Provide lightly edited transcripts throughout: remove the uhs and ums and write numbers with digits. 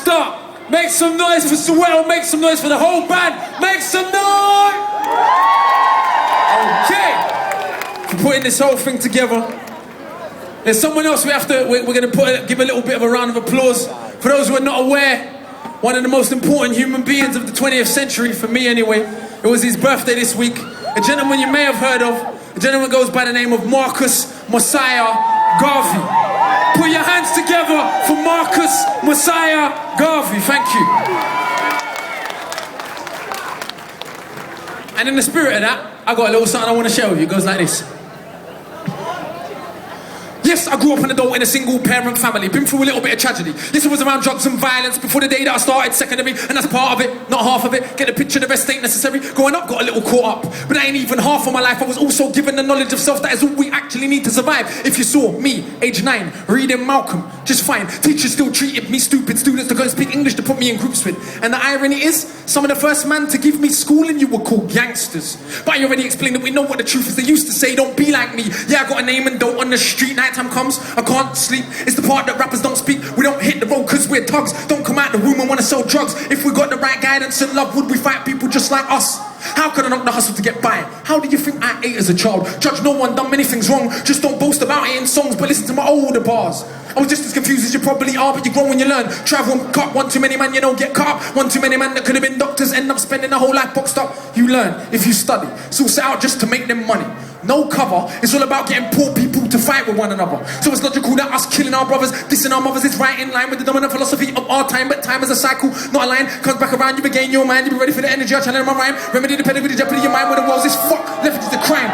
start. Make some noise for Sewell, make some noise for the whole band, make some noise! Okay, for putting this whole thing together. There's someone else we're gonna give a little bit of a round of applause. For those who are not aware, one of the most important human beings of the 20th century, for me anyway, it was his birthday this week. A gentleman you may have heard of, a gentleman goes by the name of Marcus Mosiah Garvey. Put your hands together for Marcus Mosiah Garvey, thank you. And in the spirit of that, I got a little something I want to share with you. It goes like this. Yes, I grew up an adult in a single-parent family, been through a little bit of tragedy. Yes, it was around drugs and violence before the day that I started secondary, and that's part of it, not half of it. Get the picture, the rest ain't necessary. Growing up, got a little caught up, but that ain't even half of my life. I was also given the knowledge of self that is all we actually need to survive. If you saw me, age 9, reading Malcolm, just fine. Teachers still treated me stupid. Students to go and speak English to put me in groups with. And the irony is, some of the first man to give me schooling you were called gangsters. But I already explained that we know what the truth is. They used to say, don't be like me. Yeah, I got a name and dope on the street. Nighttime comes, I can't sleep. It's the part that rappers don't speak. We don't hit the road cause we're thugs. Don't come out the room and wanna sell drugs. If we got the right guidance and love, would we fight people just like us? How could I knock the hustle to get by? How do you think I ate as a child? Judge no one, done many things wrong. Just don't boast about it in songs, but listen to my older bars. I was just as confused as you probably are, but you grow when you learn. Travel and cut, one too many man, you don't get caught up. One too many man that could have been doctors, end up spending a whole life boxed up. You learn if you study. It's all set out just to make them money. No cover, it's all about getting poor people to fight with one another. So it's logical that us killing our brothers, dissing our mothers is right in line with the dominant philosophy of our time. But time is a cycle, not a line. Comes back around, you regain your mind. You be ready for the energy, I channel my rhyme. Remedy the penalty, the jeopardy of your mind. Where the world's is fuck, left it is the crime.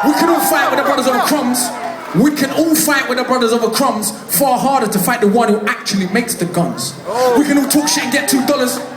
We can all fight with the brothers over crumbs. We can all fight with the brothers over crumbs. Far harder to fight the one who actually makes the guns. We can all talk shit and get $2.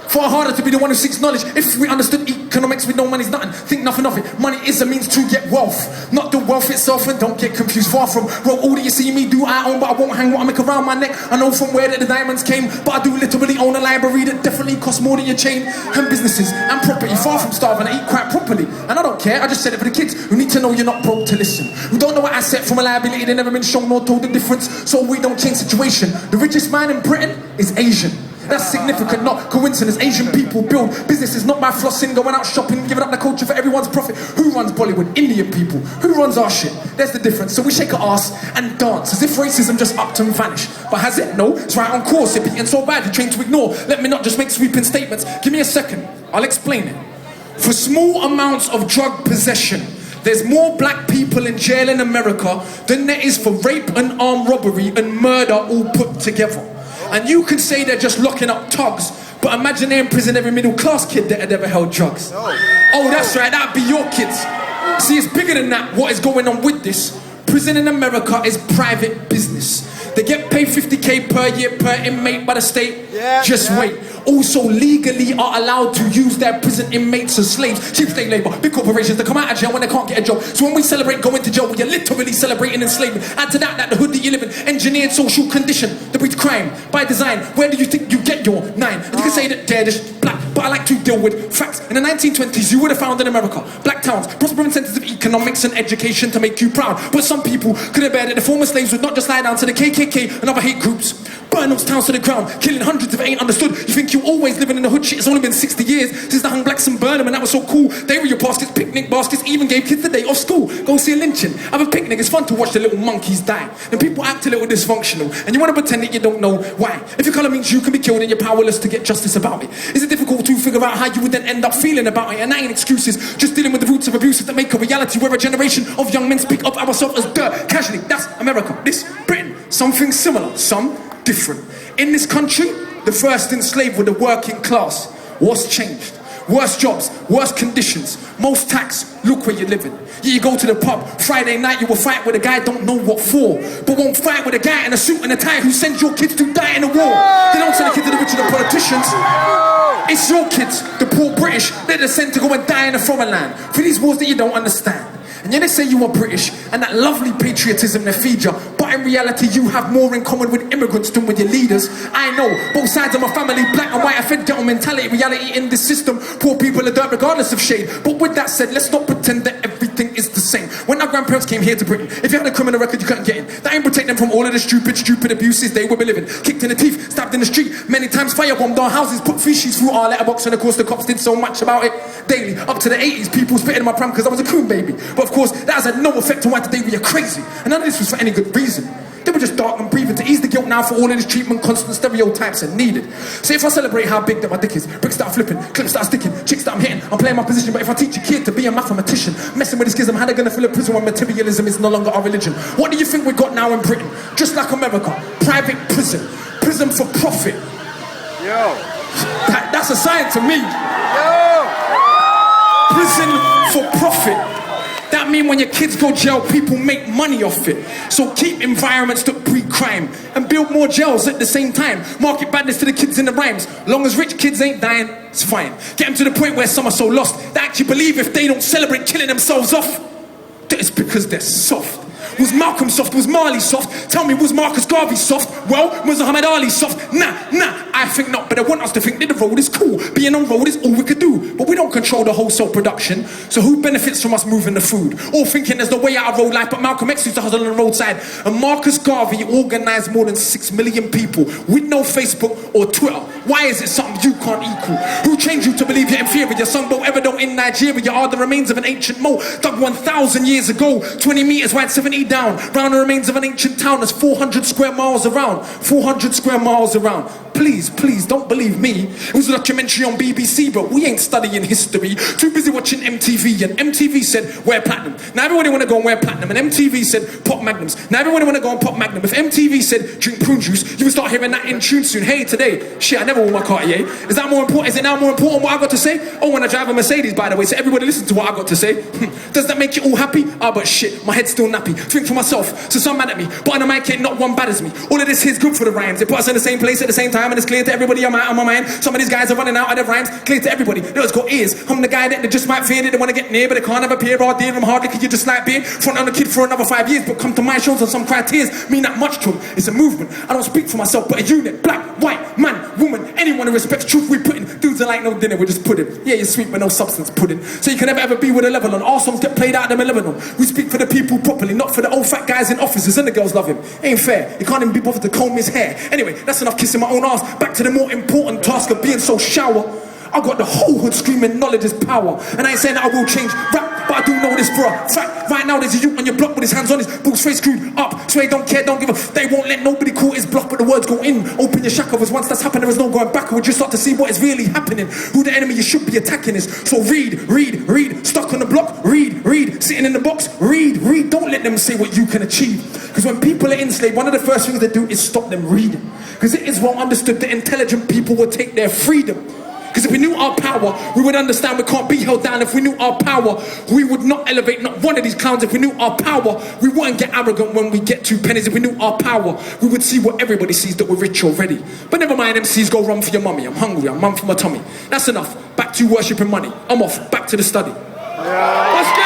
Far harder to be the one who seeks knowledge. If we understood economics, we know money's nothing. Think nothing of it. Money is a means to get wealth, not the wealth itself. And don't get confused. Far from roll all that you see me do, I own, but I won't hang what I make around my neck. I know from where that the diamonds came, but I do literally own a library that definitely costs more than your chain. And businesses and property. Far from starving, I eat quite properly. And I don't care. I just said it for the kids who need to know you're not broke to listen. Who don't know what asset from a liability. They never been shown nor told the difference. So we don't change situation. The richest man in Britain is Asian. That's significant, not coincidence. Asian people build businesses not by flossing, going out shopping, giving up the culture for everyone's profit. Who runs Bollywood? Indian people. Who runs our shit? There's the difference. So we shake our ass and dance as if racism just upped and vanished. But has it? No, it's right on course. You're beaten so bad, you're trained to ignore. Let me not just make sweeping statements. Give me a second, I'll explain it. For small amounts of drug possession, there's more black people in jail in America than there is for rape and armed robbery and murder all put together. And you can say they're just locking up thugs, but imagine they're in prison every middle class kid that had ever held drugs. Oh, that's right, that'd be your kids. See, it's bigger than that. What is going on with this? Prison in America is private business. They get paid $50K per year per inmate by the state. Just wait. Also legally are allowed to use their prison inmates as slaves. Cheap slave labor, big corporations that come out of jail when they can't get a job. So when we celebrate going to jail, we're literally celebrating enslavement. Add to that the hood that you live in, engineered social condition that breeds crime by design. Where do you think you get your 9? And you can say that they're just black, but I like to deal with facts. In the 1920s, you would have found in America black towns, prospering centers of economics and education to make you proud. But some people couldn't bear that the former slaves would not just lie down to the KKK and other hate groups. Burn those towns to the ground, killing hundreds if it ain't understood. You think you always living in the hood shit? It's only been 60 years since they hung blacks and burned them, and that was so cool. They were your baskets, picnic baskets, even gave kids the day off school. Go see a lynching, have a picnic, it's fun to watch the little monkeys die. And people act a little dysfunctional, and you want to pretend that you don't know why. If your colour means you can be killed and you're powerless to get justice about it, is it difficult to figure out how you would then end up feeling about it? And that ain't excuses, just dealing with the roots of abuses that make a reality where a generation of young men speak of ourselves as dirt, casually. That's America, this Britain. Something similar, some different. In this country, the first enslaved were the working class. What's changed? Worse jobs, worse conditions, most tax, look where you're living. Yeah, you go to the pub, Friday night you will fight with a guy don't know what for, but won't fight with a guy in a suit and a tie who sends your kids to die in a war. They don't send the kids to the rich and the politicians. It's your kids, the poor British, they're sent to go and die in a foreign land for these wars that you don't understand. And yeah, they say you are British and that lovely patriotism they feed you, but in reality you have more in common with immigrants than with your leaders. I know, both sides of my family, black and white, I fed ghetto mentality, reality in this system. Poor people are dirt regardless of shade. But with that said, let's not pretend that everything is the same. When our grandparents came here to Britain, if you had a criminal record, you couldn't get in. That ain't protect them from all of the stupid abuses they would be living. Kicked in the teeth, stabbed in the street, many times firebombed our houses, put feces through our letterbox, and of course the cops did so much about it daily. Up to the 80s, people spitting in my pram because I was a coon baby. But of course, that has had no effect on why today we are crazy. And none of this was for any good reason. They were just dark and breathing to ease the guilt now for all of this treatment, constant stereotypes are needed. So if I celebrate how big that my dick is, bricks that I'm flipping, clips that I'm sticking, chicks that I'm hitting, I'm playing my position. But if I teach a kid to be a mathematician, messing with his schism, how they gonna fill a prison when materialism is no longer our religion? What do you think we got now in Britain? Just like America, private prison, prison for profit. Yo. That's a sign to me. Yo. Prison for profit. That means when your kids go jail, people make money off it. So keep environments that breed crime and build more jails at the same time. Market badness to the kids in the rhymes. Long as rich kids ain't dying, it's fine. Get them to the point where some are so lost they actually believe if they don't celebrate killing themselves off, that it's because they're soft. Was Malcolm soft? Was Marley soft? Tell me, was Marcus Garvey soft? Well, was Muhammad Ali soft? Nah, I think not, but they want us to think that the road is cool. Being on road is all we could do. But we don't control the wholesale production, so who benefits from us moving the food? All thinking there's no way out of road life, but Malcolm X used to hustle on the roadside. And Marcus Garvey organised more than 6 million people with no Facebook or Twitter. Why is it something you can't equal? Who trained you to believe you're inferior? Your son boat ever don't in Nigeria are the remains of an ancient moat dug 1,000 years ago, 20 meters wide, 70 down. Round the remains of an ancient town that's 400 square miles around. 400 square miles around. Please, don't believe me. It was a documentary on BBC, but we ain't studying history. Too busy watching MTV, and MTV said, wear platinum. Now everybody want to go and wear platinum, and MTV said, pop magnums. Now everybody want to go and pop magnum. If MTV said, drink prune juice, you will start hearing that in tune soon. Hey, today, shit, I never wore my Cartier. Is that more important? Is it now more important what I got to say? Oh, when I drive a Mercedes, by the way, so everybody listen to what I got to say. Does that make you all happy? Ah, but shit, my head's still nappy. Think for myself, so some mad at me, but on the mic ain't not one bad as me. All of this here's good for the rhymes. It puts us in the same place at the same time, and it's clear to everybody on my mind. Some of these guys are running out of their rhymes. Clear to everybody, they just got ears. I'm the guy that they just might fear, that they want to get near, but they can't have a peer or dear them hardly because you just like beer. Front on a kid for another 5 years, but come to my shows on some criteria mean that much to them. It's a movement. I don't speak for myself, but a unit. Black, white, man, woman, anyone who respects truth we put in. Dudes are like no dinner, we just put it. Yeah, you're sweet but no substance pudding. So you can never ever be with a level on. Our songs get played out of them in Lebanon. We speak for the people properly, not for the old fat guys in offices and the girls love him. Ain't fair. You can't even be bothered to comb his hair. Anyway, that's enough kissing my own ass. Back to the more important task of being so shower. I got the whole hood screaming knowledge is power. And I ain't saying that I will change rap, but I do know this for a fact. Right now there's a youth on your block with his hands on his balls straight screwed up. So they don't care, don't give a. They won't let nobody call his block, but the words go in. Open your shackles. Once that's happened, there is no going backwards. You start to see what is really happening. Who the enemy you should be attacking is. So read. Stuck on the block, read. Sitting in the box, read. Don't let them say what you can achieve. Because when people are enslaved, one of the first things they do is stop them reading. Because it is well understood that intelligent people will take their freedom. Because if we knew our power, we would understand we can't be held down. If we knew our power, we would not elevate not one of these clowns. If we knew our power, we wouldn't get arrogant when we get 2 pennies. If we knew our power, we would see what everybody sees, that we're rich already. But never mind, MCs, go run for your mummy. I'm hungry, I'm mum for my tummy. That's enough. Back to worshipping money. I'm off, back to the study. Let's go!